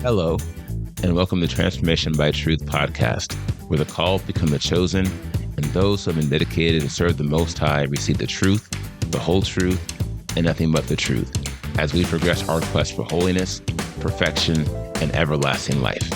Hello, and welcome to Transformation by Truth podcast, where the called become the chosen, and those who have been dedicated to serve the Most High receive the truth, the whole truth, and nothing but the truth, as we progress our quest for holiness, perfection, and everlasting life.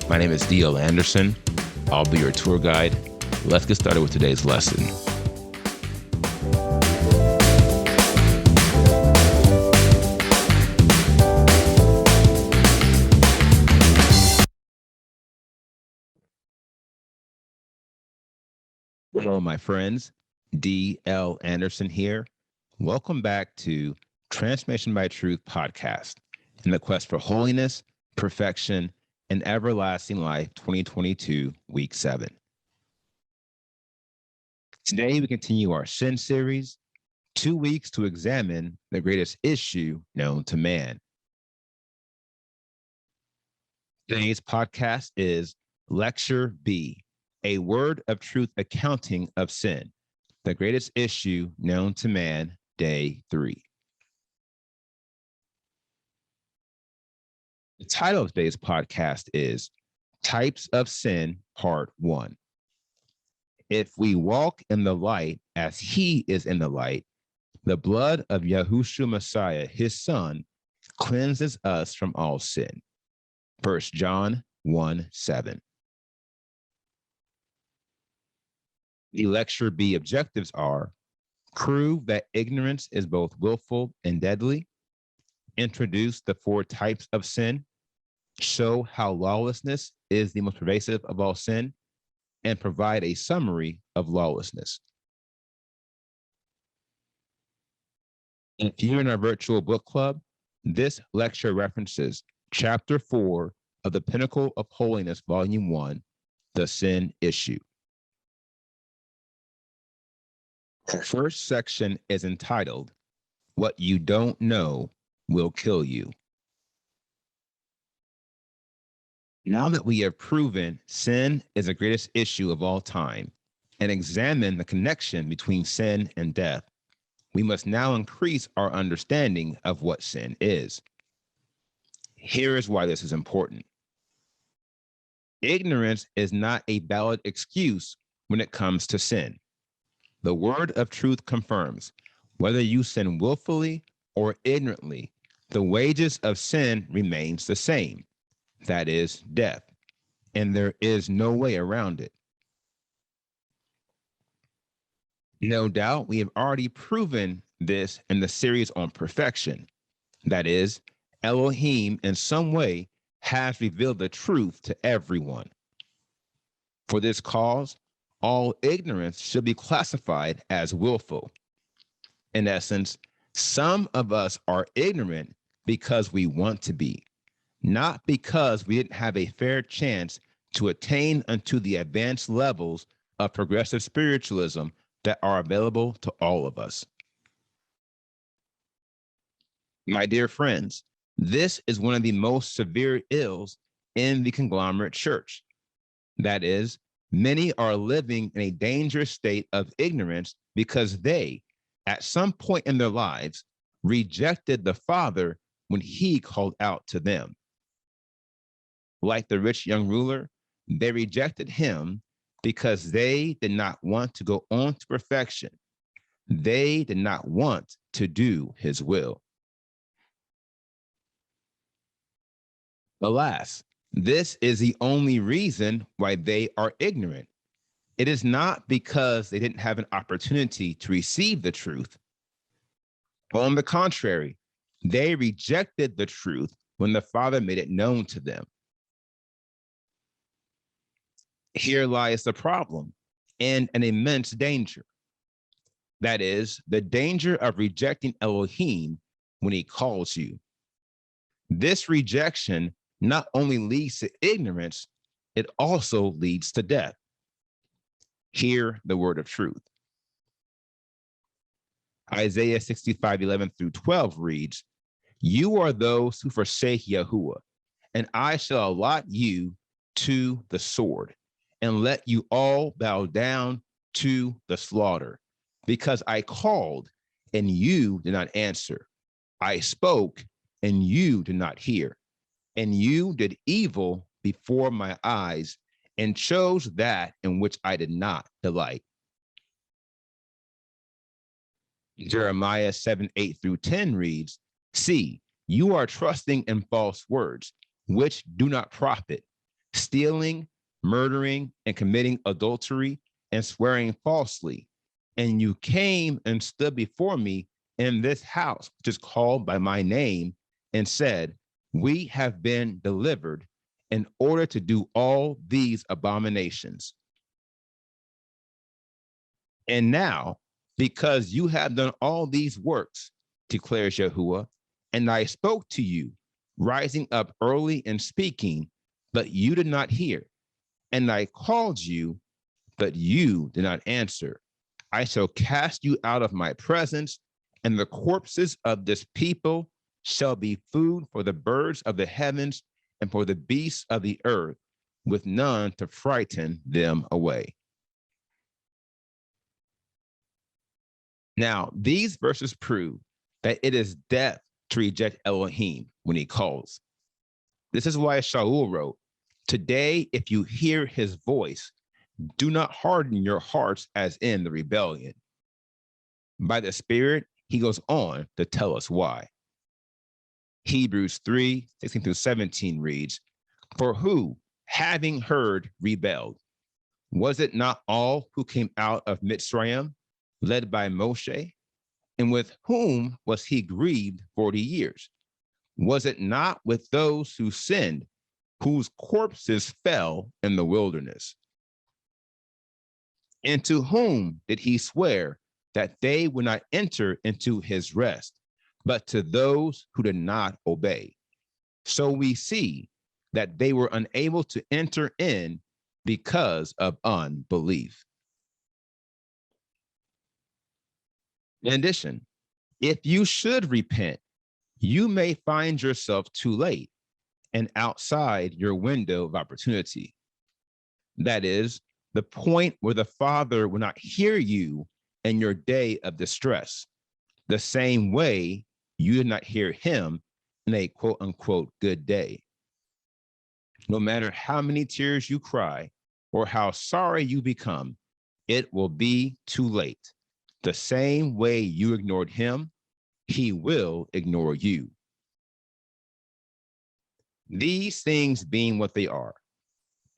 My name is D.L. Anderson. I'll be your tour guide. Let's get started with today's lesson. Hello, my friends. D.L. Anderson here. Welcome back to Transformation by Truth podcast in the quest for holiness, perfection, and everlasting life 2022, week 7. Today, we continue our sin series, 2 weeks to examine the greatest issue known to man. Today's podcast is Lecture B, a word of truth accounting of sin, the greatest issue known to man, day 3. The title of today's podcast is Types of Sin, Part 1. If we walk in the light as he is in the light, the blood of Yahushua Messiah, his son, cleanses us from all sin. 1 John 1:7. The Lecture B objectives are: prove that ignorance is both willful and deadly, introduce the 4 types of sin, show how lawlessness is the most pervasive of all sin, and provide a summary of lawlessness. If you're in our virtual book club, this lecture references Chapter 4 of the Pinnacle of Holiness, Volume 1, The Sin Issue. The first section is entitled, What You Don't Know Will Kill You. Now that we have proven sin is the greatest issue of all time and examine the connection between sin and death, we must now increase our understanding of what sin is. Here is why this is important. Ignorance is not a valid excuse when it comes to sin. The word of truth confirms, whether you sin willfully or ignorantly, the wages of sin remains the same. That is death, and there is no way around it. No doubt we have already proven this in the series on perfection. That is, Elohim in some way has revealed the truth to everyone. For this cause, all ignorance should be classified as willful. In essence, some of us are ignorant because we want to be, not because we didn't have a fair chance to attain unto the advanced levels of progressive spiritualism that are available to all of us. My dear friends, this is one of the most severe ills in the conglomerate church. That is, many are living in a dangerous state of ignorance because they, at some point in their lives, rejected the Father when he called out to them. Like the rich young ruler, they rejected him because they did not want to go on to perfection. They did not want to do his will. Alas, this is the only reason why they are ignorant. It is not because they didn't have an opportunity to receive the truth. On the contrary, they rejected the truth when the Father made it known to them. Here lies the problem and an immense danger. That is, the danger of rejecting Elohim when he calls you. This rejection not only leads to ignorance, it also leads to death. Hear the word of truth. Isaiah 65:11-12 reads, "You are those who forsake Yahuwah, and I shall allot you to the sword, and let you all bow down to the slaughter. because I called and you did not answer. I spoke and you did not hear. And you did evil before my eyes and chose that in which I did not delight. Jeremiah 7:8-10 reads, see, you are trusting in false words, which do not profit, stealing, murdering, and committing adultery and swearing falsely. And you came and stood before me in this house, which is called by my name, and said, we have been delivered in order to do all these abominations. And now, because you have done all these works, declares Yahuwah, and I spoke to you, rising up early and speaking, but you did not hear. And I called you, but you did not answer. I shall cast you out of my presence, and the corpses of this people shall be food for the birds of the heavens and for the beasts of the earth, with none to frighten them away. Now, these verses prove that it is death to reject Elohim when he calls. This is why Shaul wrote, today, if you hear his voice, do not harden your hearts as in the rebellion. By the Spirit, he goes on to tell us why. Hebrews 3:16-17 reads, for who, having heard, rebelled? Was it not all who came out of Mitzrayim, led by Moshe? And with whom was he grieved 40 years? Was it not with those who sinned, whose corpses fell in the wilderness? And to whom did he swear that they would not enter into his rest, but to those who did not obey? So we see that they were unable to enter in because of unbelief. In addition, if you should repent, you may find yourself too late and outside your window of opportunity. That is, the point where the Father will not hear you in your day of distress, the same way you did not hear him in a quote unquote good day. No matter how many tears you cry or how sorry you become, it will be too late. The same way you ignored him, he will ignore you. These things being what they are,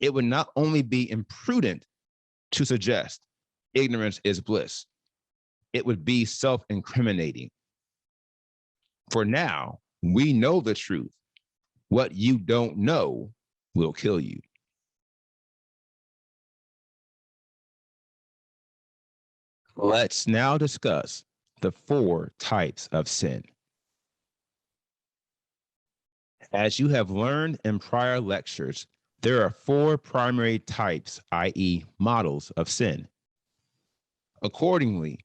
it would not only be imprudent to suggest ignorance is bliss, it would be self-incriminating. For now, we know the truth. What you don't know will kill you. Let's now discuss the 4 types of sin. As you have learned in prior lectures, there are 4 primary types, i.e., models of sin. Accordingly,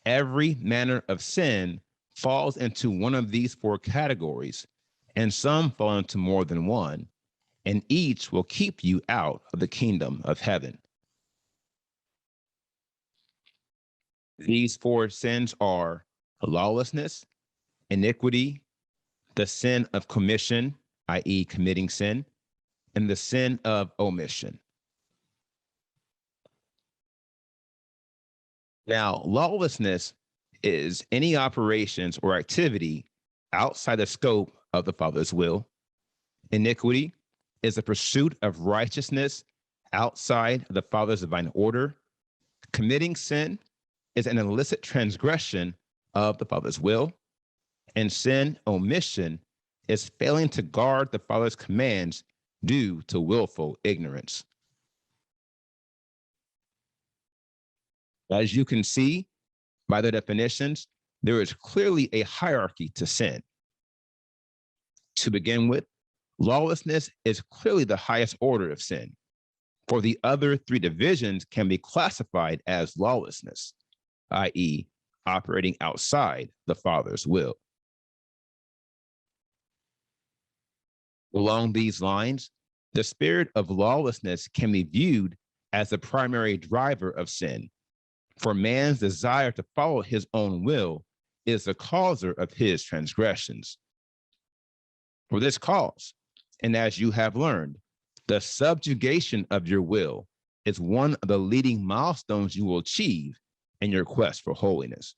every manner of sin falls into one of these 4 categories, and some fall into more than one, and each will keep you out of the kingdom of heaven. These 4 sins are lawlessness, iniquity, the sin of commission, i.e., committing sin, and the sin of omission. Now, lawlessness is any operations or activity outside the scope of the Father's will. Iniquity is the pursuit of righteousness outside of the Father's divine order. Committing sin is an illicit transgression of the Father's will. And sin omission is failing to guard the Father's commands due to willful ignorance. As you can see by the definitions, there is clearly a hierarchy to sin. To begin with, lawlessness is clearly the highest order of sin, for the other 3 divisions can be classified as lawlessness, i.e., operating outside the Father's will. Along these lines, the spirit of lawlessness can be viewed as the primary driver of sin, For man's desire to follow his own will is the causer of his transgressions. For this cause, and as you have learned, the subjugation of your will is one of the leading milestones you will achieve in your quest for holiness.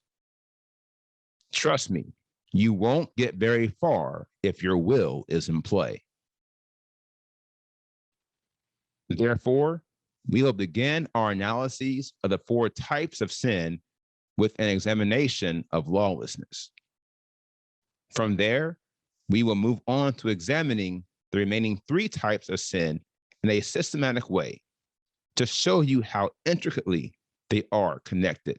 Trust me, you won't get very far if your will is in play. Therefore, we will begin our analyses of the 4 types of sin with an examination of lawlessness. From there, we will move on to examining the remaining 3 types of sin in a systematic way to show you how intricately they are connected.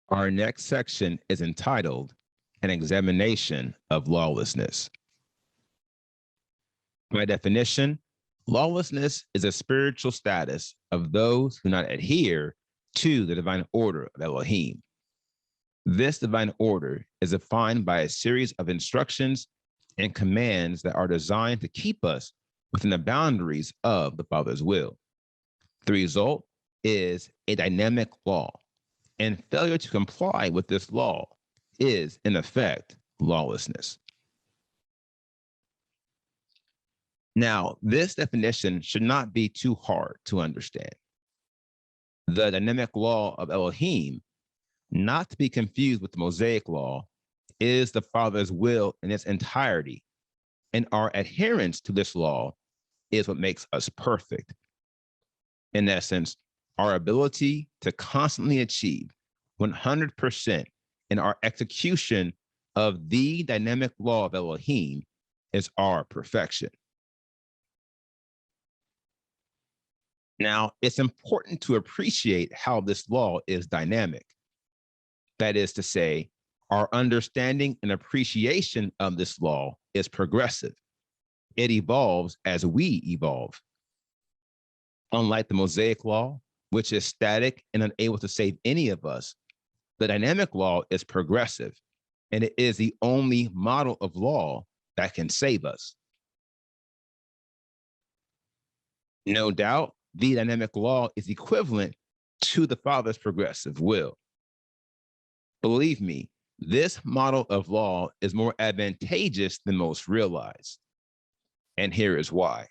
Our next section is entitled An Examination of Lawlessness. By definition, lawlessness is a spiritual status of those who do not adhere to the divine order of Elohim. This divine order is defined by a series of instructions and commands that are designed to keep us within the boundaries of the Father's will. The result is a dynamic law, and failure to comply with this law is, in effect, lawlessness. Now, this definition should not be too hard to understand. The dynamic law of Elohim, not to be confused with the Mosaic law, is the Father's will in its entirety, and our adherence to this law is what makes us perfect. In essence, our ability to constantly achieve 100% in our execution of the dynamic law of Elohim is our perfection. Now, it's important to appreciate how this law is dynamic. That is to say, our understanding and appreciation of this law is progressive. It evolves as we evolve. Unlike the Mosaic law, which is static and unable to save any of us, the dynamic law is progressive, and it is the only model of law that can save us. No doubt, the dynamic law is equivalent to the Father's progressive will. Believe me, this model of law is more advantageous than most realize. And here is why.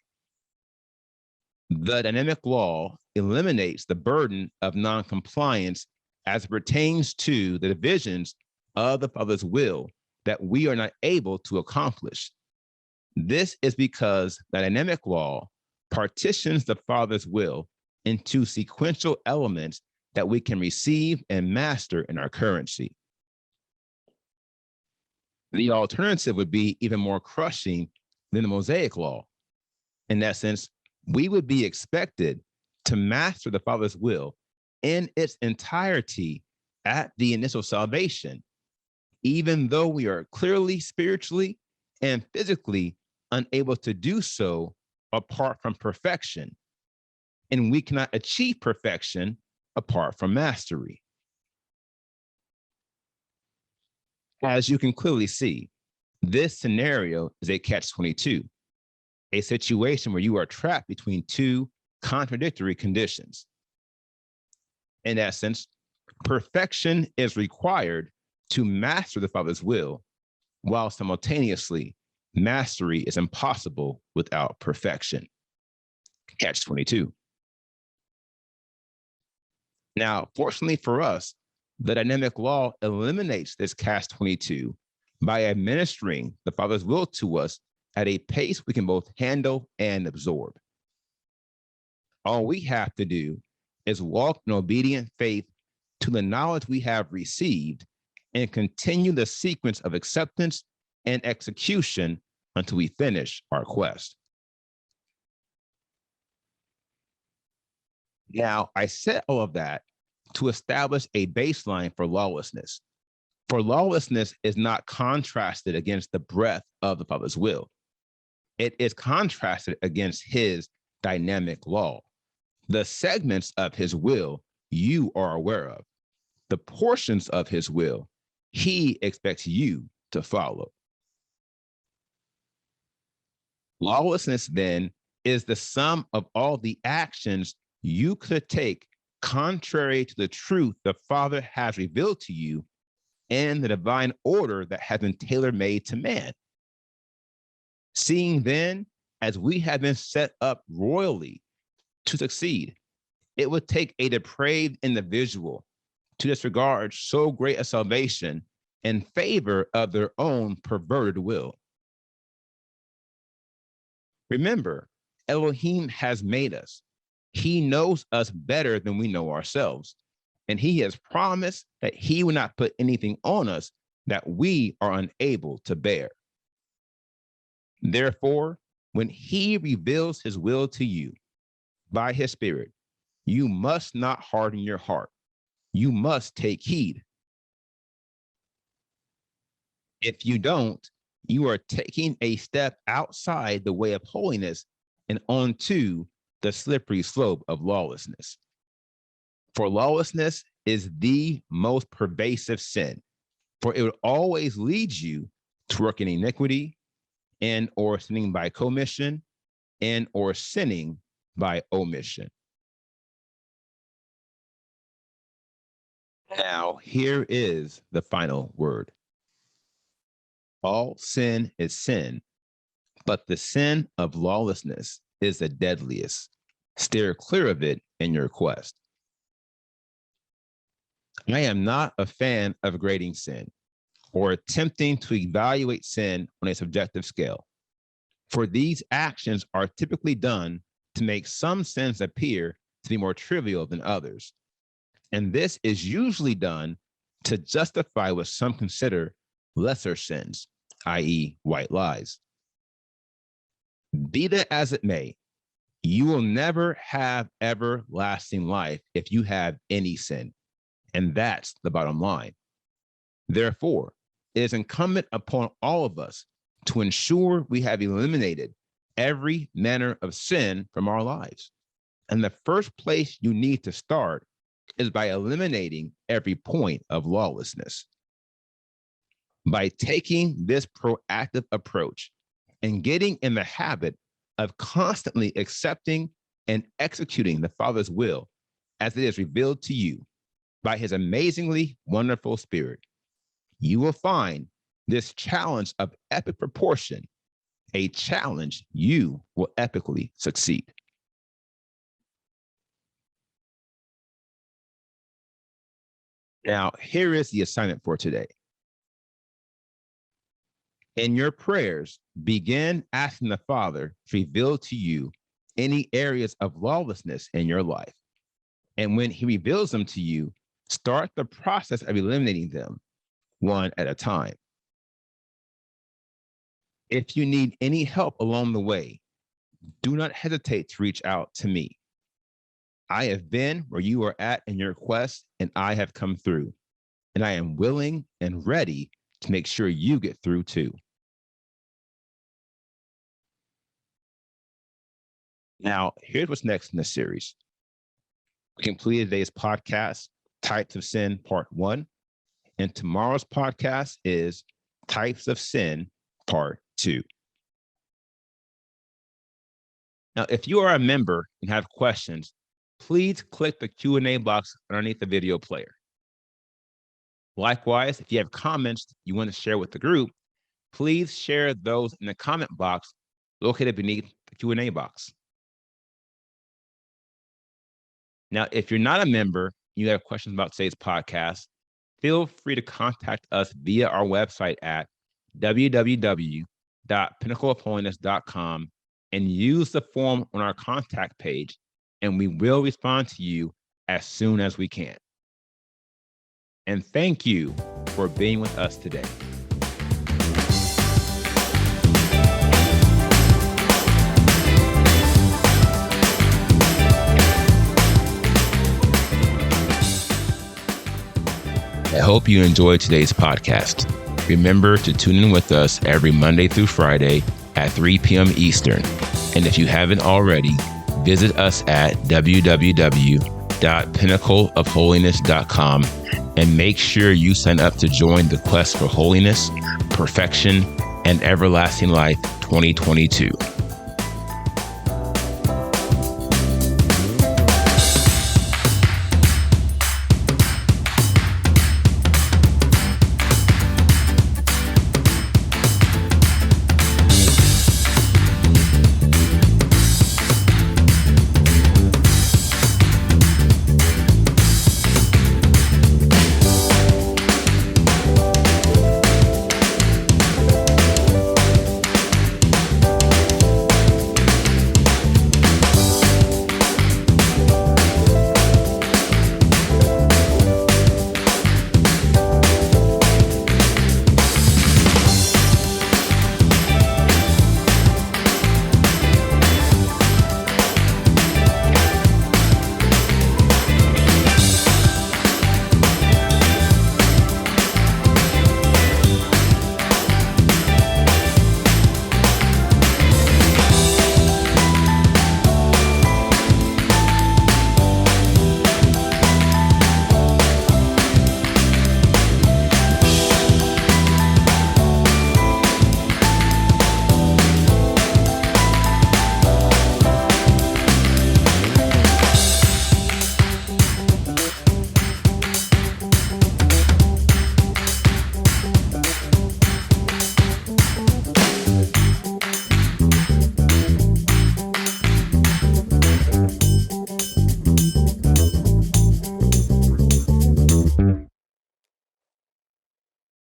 The dynamic law eliminates the burden of noncompliance as it pertains to the divisions of the Father's will that we are not able to accomplish. This is because the dynamic law partitions the Father's will into sequential elements that we can receive and master in our currency. The alternative would be even more crushing than the Mosaic law. In that sense, we would be expected to master the Father's will in its entirety at the initial salvation, even though we are clearly spiritually and physically unable to do so apart from perfection, and we cannot achieve perfection apart from mastery. As you can clearly see, this scenario is a catch-22, a situation where you are trapped between 2 contradictory conditions. In essence, perfection is required to master the Father's will, while simultaneously, mastery is impossible without perfection. Catch-22. Now, fortunately for us, the dynamic law eliminates this catch-22 by administering the Father's will to us at a pace we can both handle and absorb. All we have to do is walk in obedient faith to the knowledge we have received and continue the sequence of acceptance and execution until we finish our quest. Now, I said all of that to establish a baseline for lawlessness. For lawlessness is not contrasted against the breadth of the Father's will. It is contrasted against his dynamic law. The segments of his will you are aware of. The portions of his will he expects you to follow. Lawlessness, then, is the sum of all the actions you could take contrary to the truth the Father has revealed to you and the divine order that has been tailor-made to man. Seeing then, as we have been set up royally to succeed, it would take a depraved individual to disregard so great a salvation in favor of their own perverted will. Remember, Elohim has made us. He knows us better than we know ourselves, and he has promised that he will not put anything on us that we are unable to bear. Therefore, when he reveals his will to you by his Spirit, you must not harden your heart. You must take heed. If you don't, you are taking a step outside the way of holiness and onto the slippery slope of lawlessness. For lawlessness is the most pervasive sin, for it will always lead you to work in iniquity and or sinning by commission and or sinning by omission. Now, here is the final word. All sin is sin, but the sin of lawlessness is the deadliest. Steer clear of it in your quest. I am not a fan of grading sin or attempting to evaluate sin on a subjective scale, for these actions are typically done to make some sins appear to be more trivial than others. And this is usually done to justify what some consider lesser sins, i.e., white lies. Be that as it may, you will never have everlasting life if you have any sin. And that's the bottom line. Therefore, it is incumbent upon all of us to ensure we have eliminated every manner of sin from our lives. And the first place you need to start is by eliminating every point of lawlessness. By taking this proactive approach and getting in the habit of constantly accepting and executing the Father's will as it is revealed to you by his amazingly wonderful Spirit, you will find this challenge of epic proportion, a challenge you will epically succeed. Now, here is the assignment for today. In your prayers, begin asking the Father to reveal to you any areas of lawlessness in your life. And when he reveals them to you, start the process of eliminating them one at a time. If you need any help along the way, do not hesitate to reach out to me. I have been where you are at in your quest, and I have come through. And I am willing and ready to make sure you get through too. Now, here's what's next in the series. We completed today's podcast, Types of Sin, Part 1. And tomorrow's podcast is Types of Sin, Part 2. Now, if you are a member and have questions, please click the Q&A box underneath the video player. Likewise, if you have comments you want to share with the group, please share those in the comment box located beneath the Q&A box. Now, if you're not a member, you have questions about today's podcast, feel free to contact us via our website at www.pinnacleofholiness.com and use the form on our contact page, and we will respond to you as soon as we can. And thank you for being with us today. I hope you enjoyed today's podcast. Remember to tune in with us every Monday through Friday at 3 p.m. Eastern. And if you haven't already, visit us at www.pinnacleofholiness.com and make sure you sign up to join the quest for holiness, perfection, and everlasting life 2022.